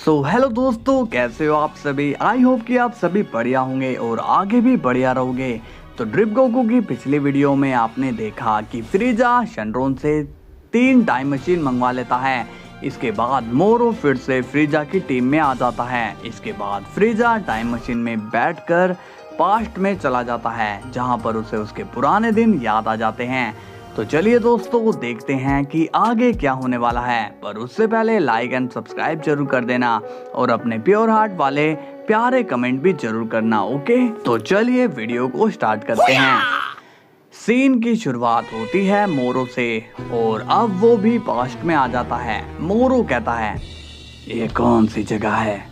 Hello दोस्तों, कैसे हो आप सभी। आई होप कि आप सभी बढ़िया होंगे और आगे भी बढ़िया रहोगे। तो ड्रिप गोकू की पिछली वीडियो में आपने देखा कि फ्रीजा शेनरॉन से 3 टाइम मशीन मंगवा लेता है। इसके बाद मोरो फिर से फ्रीजा की टीम में आ जाता है। इसके बाद फ्रीजा टाइम मशीन में बैठकर पास्ट में चला जाता है, जहां पर उसे उसके पुराने दिन याद आ जाते हैं। तो चलिए दोस्तों, देखते हैं कि आगे क्या होने वाला है। पर उससे पहले लाइक एंड सब्सक्राइब जरूर कर देना और अपने प्योर हार्ट वाले प्यारे कमेंट भी जरूर करना, ओके। तो चलिए वीडियो को स्टार्ट करते हैं। सीन की शुरुआत होती है मोरो से और अब वो भी पास्ट में आ जाता है। मोरो कहता है, ये कौन सी जगह है?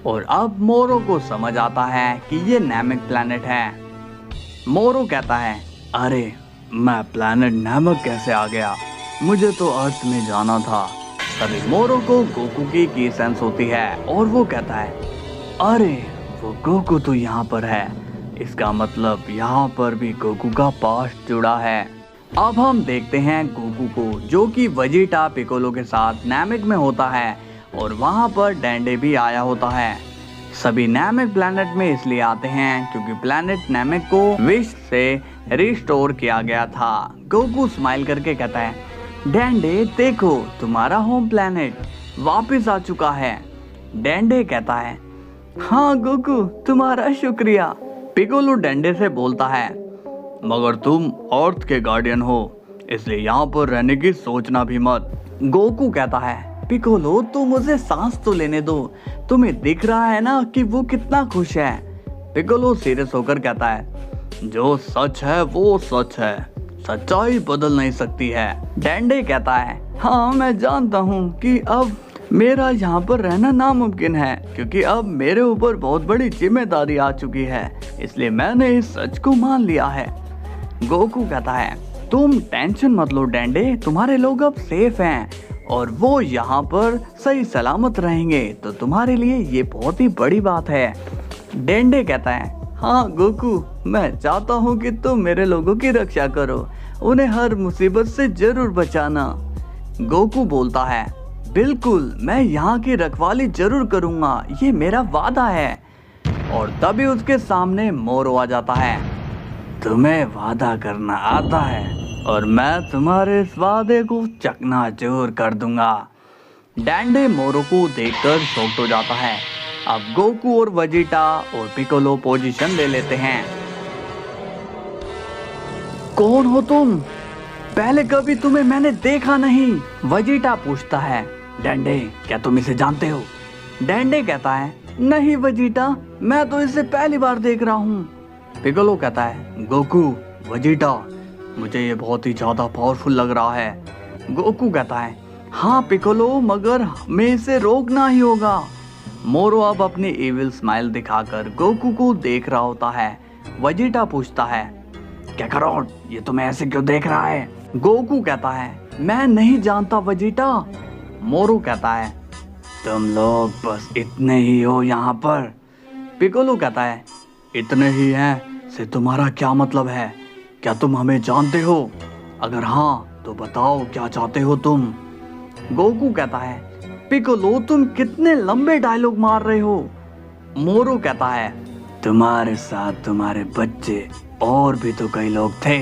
और अब मोरो को समझ आता है कि ये नैमिक प्लैनेट है। मोरो कहता है, अरे मैं प्लैनेट नैमिक कैसे आ गया? मुझे तो अर्थ में जाना था। तभी मोरो को गोकू की सेंस होती है और वो कहता है, अरे वो गोकू तो यहाँ पर है। इसका मतलब यहाँ पर भी गोकू का पास्ट जुड़ा है। अब हम देखते हैं गोकू को, जो कि वेजिटा पिकोलो के साथ नैमिक में होता है और वहाँ पर डेंडे भी आया होता है। सभी नैमिक प्लैनेट में इसलिए आते हैं क्योंकि प्लैनेट नैमिक को विश से रिस्टोर किया गया था। गोकू स्माइल करके कहता है, डेंडे देखो, तुम्हारा होम प्लैनेट वापस आ चुका है। डेंडे कहता है, हाँ गोकू, तुम्हारा शुक्रिया। पिकोलो डेंडे से बोलता है, मगर तुम अर्थ के गार्डियन हो, इसलिए यहाँ पर रहने की सोचना भी मत। गोकू कहता है, पिकोलो तुम मुझे सांस तो लेने दो, तुम्हें दिख रहा है ना कि वो कितना खुश है। पिकोलो सीरियस होकर कहता है, जो सच है वो सच है, सच्चाई बदल नहीं सकती है। डेंडे कहता है, हाँ मैं जानता हूँ कि अब मेरा यहाँ पर रहना नामुमकिन है, क्योंकि अब मेरे ऊपर बहुत बड़ी जिम्मेदारी आ चुकी है, इसलिए मैंने इस सच को मान लिया है। गोकू कहता है, तुम टेंशन मत लो डेंडे, तुम्हारे लोग अब सेफ हैं और वो यहाँ पर सही सलामत रहेंगे, तो तुम्हारे लिए ये बहुत ही बड़ी बात है। डेंडे कहता है, हाँ गोकू, मैं चाहता हूँ कि तुम मेरे लोगों की रक्षा करो, उन्हें हर मुसीबत से जरूर बचाना। गोकू बोलता है, बिल्कुल, मैं यहाँ की रखवाली जरूर करूँगा, ये मेरा वादा है। और तभी उसके सामने मोरो आ जाता है। तुम्हें वादा करना आता है और मैं तुम्हारे इस वादे को चकनाचूर कर दूंगा। डेंडे मोरो को देखकर शॉक्ड हो जाता है। अब गोकू और वेजिटा और पिकोलो पोजीशन ले लेते हैं। कौन हो तुम? पहले कभी तुम्हें मैंने देखा नहीं, वेजिटा पूछता है। डेंडे, क्या तुम इसे जानते हो? डेंडे कहता है, नहीं वेजिटा, मैं तो इसे पहली बार देख रहा हूँ। पिकोलो कहता है, गोकू, वेजिटा, मुझे ये बहुत ही ज्यादा पावरफुल लग रहा है। गोकू कहता है, हाँ पिकोलो, मगर हमें इसे रोकना ही होगा। मोरो अब अपनी इविल स्माइल दिखाकर गोकू को देख रहा होता है। वेजिटा पूछता है, क्या करो, ये तुम्हें ऐसे क्यों देख रहा है? गोकू कहता है, मैं नहीं जानता वेजिटा। मोरो कहता है, तुम लोग बस इतने ही हो यहाँ पर। पिकोलो कहता है, इतने ही हैं से तुम्हारा क्या मतलब है? क्या तुम हमें जानते हो? अगर हाँ तो बताओ क्या चाहते हो तुम? गोकू कहता है, पिकोलो तुम कितने लंबे डायलॉग मार रहे हो। मोरो कहता है, तुम्हारे साथ तुम्हारे बच्चे और भी तो कई लोग थे।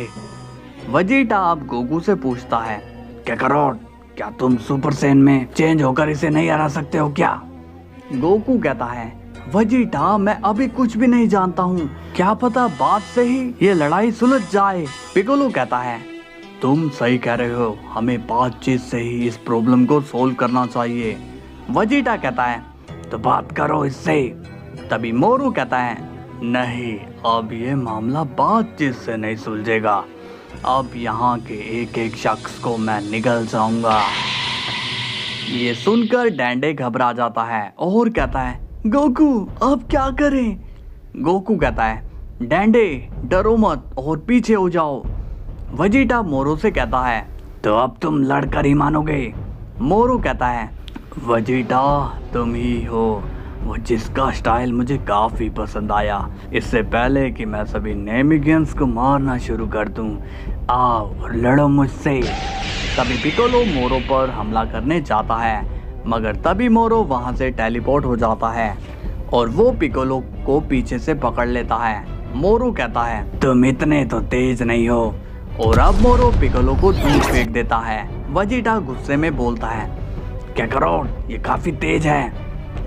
वेजिटा अब गोकू से पूछता है, क्या करो, क्या तुम सुपर सैन में चेंज होकर इसे नहीं हरा सकते हो क्या? गोकू कहता है, वेजिटा मैं अभी कुछ भी नहीं जानता हूँ, क्या पता बात से ही ये लड़ाई सुलझ जाए। पिकोलो कहता है, तुम सही कह रहे हो, हमें बातचीत से ही इस प्रॉब्लम को सोल्व करना चाहिए। वेजिटा कहता है, तो बात करो इससे। तभी मोरो कहता है, नहीं, अब ये मामला बातचीत से नहीं सुलझेगा, अब यहाँ के एक एक शख्स को मैं निगल जाऊंगा। ये सुनकर डेंडे घबरा जाता है और कहता है, गोकू अब क्या करें? गोकू कहता है, डेंडे डरो मत और पीछे हो जाओ। वेजिटा मोरो से कहता है, तो अब तुम लड़कर ही मानोगे? मोरो कहता है, वेजिटा तुम ही हो वो जिसका स्टाइल मुझे काफी पसंद आया। इससे पहले कि मैं सभी नेमिगियंस को मारना शुरू कर दूं, आओ और लड़ो मुझसे। तभी पिकोलो मोरो पर हमला करने जाता है, मगर तभी मोरो वहां से टेलीपोर्ट हो जाता है और वो पिकोलो को पीछे से पकड़ लेता है। मोरो कहता है तुम इतने तो तेज नहीं हो, और अब मोरो पिकोलो को दूर फेंक देता है। वेजिटा गुस्से में बोलता है काकारोट ये काफी तेज है।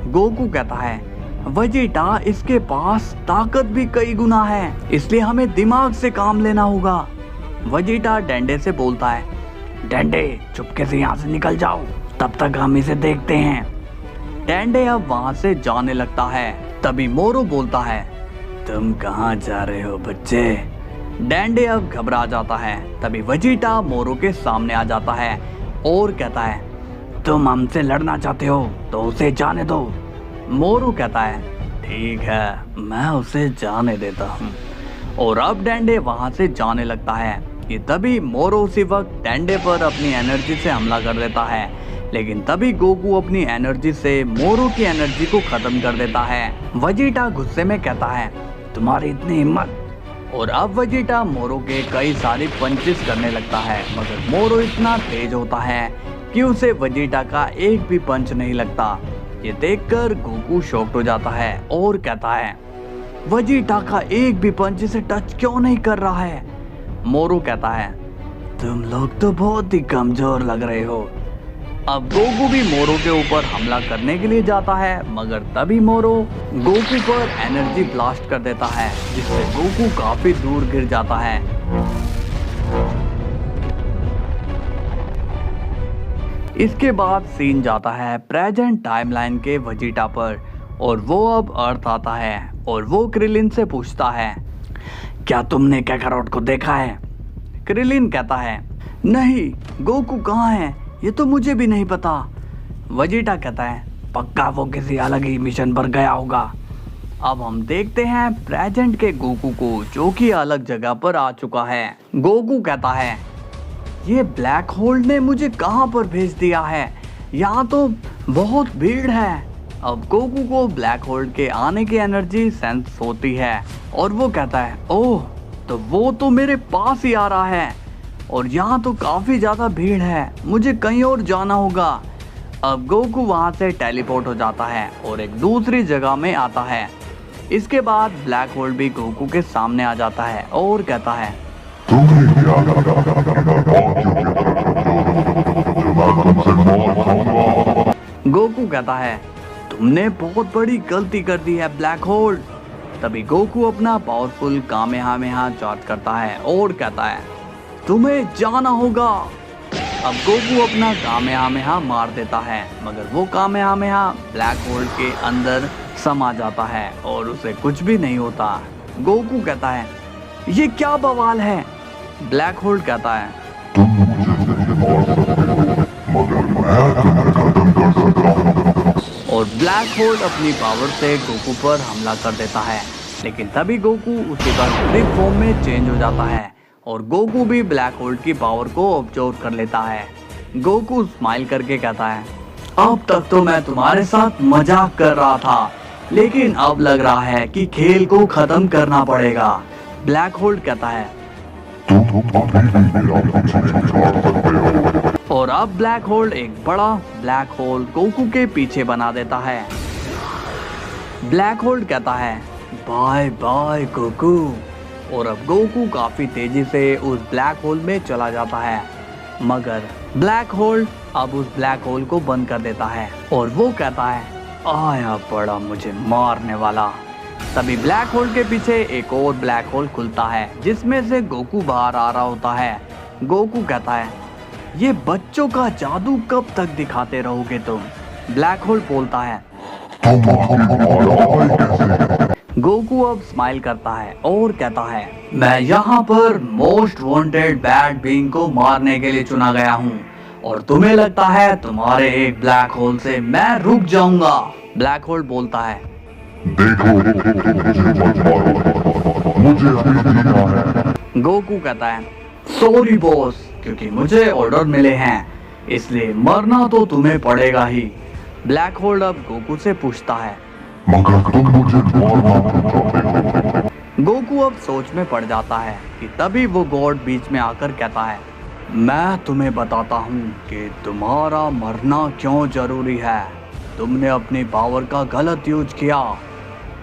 गोकू कहता है वेजिटा इसके पास ताकत भी कई गुना है, इसलिए हमें दिमाग से काम लेना होगा। वेजिटा डेंडे से बोलता है डेंडे चुपके से यहाँ से निकल जाओ, तब तक हम इसे देखते हैं। डेंडे अब वहां से जाने लगता है। तभी मोरो बोलता है तुम कहाँ जा रहे हो बच्चे। डेंडे अब घबरा जाता है। तभी वेजिटा मोरो के सामने आ जाता है और कहता है तुम हमसे लड़ना चाहते हो तो उसे जाने दो। मोरो कहता है ठीक है मैं उसे जाने देता हूँ, और अब डेंडे वहां से जाने लगता है कि तभी मोरो उसी वक्त डेंडे पर अपनी एनर्जी से हमला कर देता है। लेकिन तभी गोकू अपनी एनर्जी से मोरो की एनर्जी को खत्म कर देता है। वेजिटा गुस्से में कहता है तुम्हारी इतनी हिम्मत, और अब वेजिटा मोरो के कई सारे पंचेस करने लगता है, मगर मोरो इतना तेज होता है कि उसे वेजिटा का एक भी पंच नहीं लगता। ये देखकर गोकू शॉक्ड हो जाता है और कहता है वेजिटा का एक भी पंच इसे टच क्यों नहीं कर रहा है। मोरो कहता है तुम लोग तो बहुत ही कमजोर लग रहे हो। अब गोकू भी मोरो के ऊपर हमला करने के लिए जाता है, मगर तभी मोरो गोकू पर एनर्जी ब्लास्ट कर देता है, जिससे गोकू काफी दूर गिर जाता है। इसके बाद सीन जाता है प्रेजेंट टाइमलाइन के वेजिटा पर, और वो अब अर्थ आता है और वो क्रिलिन से पूछता है क्या तुमने काकारोट को देखा है। क्रिलिन कहता है नहीं गोकू कहाँ है ये तो मुझे भी नहीं पता। वेजिटा कहता है पक्का वो किसी अलग ही मिशन पर गया होगा। अब हम देखते हैं प्रेजेंट के गोकू को, जो कि अलग जगह पर आ चुका है। गोकू कहता है ये ब्लैक होल ने मुझे कहां पर भेज दिया है, यहाँ तो बहुत भीड़ है। अब गोकू को ब्लैक होल के आने की एनर्जी सेंस होती है और वो कहता है ओह तो वो तो मेरे पास ही आ रहा है, और यहाँ तो काफी ज्यादा भीड़ है, मुझे कहीं और जाना होगा। अब गोकू वहां से टेलीपोर्ट हो जाता है और एक दूसरी जगह में आता है। इसके बाद ब्लैक होल भी गोकू के सामने आ जाता है और कहता है गोकू कहता है तुमने बहुत बड़ी गलती कर दी है ब्लैक होल। तभी गोकू अपना पावरफुल कामेहामेहा चार्ज करता है और कहता है तुम्हें जाना होगा। अब गोकू अपना कामेहामेहा मार देता है, मगर वो कामेहामेहा ब्लैक होल के अंदर समा जाता है और उसे कुछ भी नहीं होता। गोकू कहता है ये क्या बवाल है। ब्लैक होल कहता है तुम मुझे मार सकते हो, मगर मैं तुम्हें खत्म कर सकता हूं। और ब्लैक होल अपनी पावर से गोकू पर हमला कर देता है। लेकिन तभी गोकू उसी वक्त बिग फॉर्म में चेंज हो जाता है और गोकू भी ब्लैक होल की पावर को ऑब्जर्व कर लेता है। गोकू स्माइल करके कहता है अब तक तो मैं तुम्हारे साथ मजाक कर रहा था, लेकिन अब लग रहा है कि खेल को खत्म करना पड़ेगा। ब्लैक होल कहता है और अब ब्लैक होल एक बड़ा ब्लैक होल गोकू के पीछे बना देता है। ब्लैक होल कहता है बाय बाय गोकू, और अब गोकू काफी तेजी से उस ब्लैक होल में चला जाता है, मगर ब्लैक होल अब उस ब्लैक होल को बंद कर देता है और वो कहता है आया पड़ा मुझे मारने वाला। तभी ब्लैक होल के पीछे एक और ब्लैक होल खुलता है, जिसमें से गोकू बाहर आ रहा होता है। गोकू कहता है ये बच्चों का जादू कब तक दिखाते रहोगे तुम। ब्लैक होल बोलता है गोकू अब स्माइल करता है और कहता है मैं यहाँ पर मोस्ट वांटेड बैड बीइंग को मारने के लिए चुना गया हूँ, और तुम्हें लगता है तुम्हारे एक ब्लैक होल से मैं रुक जाऊंगा। ब्लैक होल बोलता है देखो मुझे अभी जीना है। गोकू कहता है सॉरी बॉस, क्योंकि मुझे ऑर्डर मिले हैं, इसलिए मरना तो तुम्हें पड़ेगा ही। ब्लैक होल अब गोकू से पूछता है मगर तुम मुझे मारना। गोकू अब सोच में पड़ जाता है कि तभी वो गॉड बीच में आकर कहता है मैं तुम्हें बताता हूँ कि तुम्हारा मरना क्यों जरूरी है। तुमने अपनी पावर का गलत यूज किया।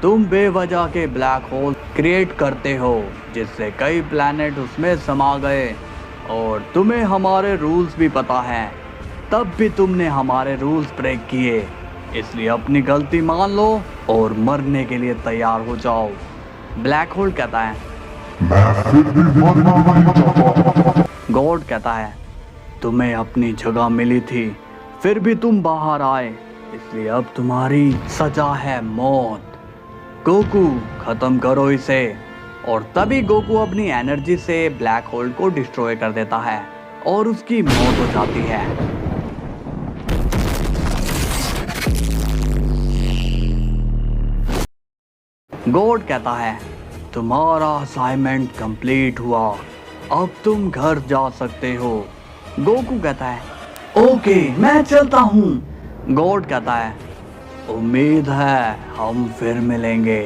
तुम बेवजह के ब्लैक होल क्रिएट करते हो जिससे कई प्लैनेट उसमें समा गए, और तुम्हें हमारे रूल्स भी पता हैं, तब भी तुमने हमारे रूल्स ब्रेक किए। इसलिए अपनी गलती मान लो और मरने के लिए तैयार हो जाओ। ब्लैक होल कहता है मैं फिर भी मरना नहीं चाहता। गॉड कहता है तुम्हें अपनी जगह मिली थी, फिर भी तुम बाहर आए, इसलिए अब तुम्हारी सजा है मौत। गोकू खत्म करो इसे। और तभी गोकू अपनी एनर्जी से ब्लैक होल को डिस्ट्रॉय कर देता है और उसकी मौत हो जाती है। गॉड कहता है तुम्हारा असाइनमेंट कंप्लीट हुआ, अब तुम घर जा सकते हो। गोकू कहता है ओके मैं चलता हूँ। गॉड कहता है उम्मीद है हम फिर मिलेंगे।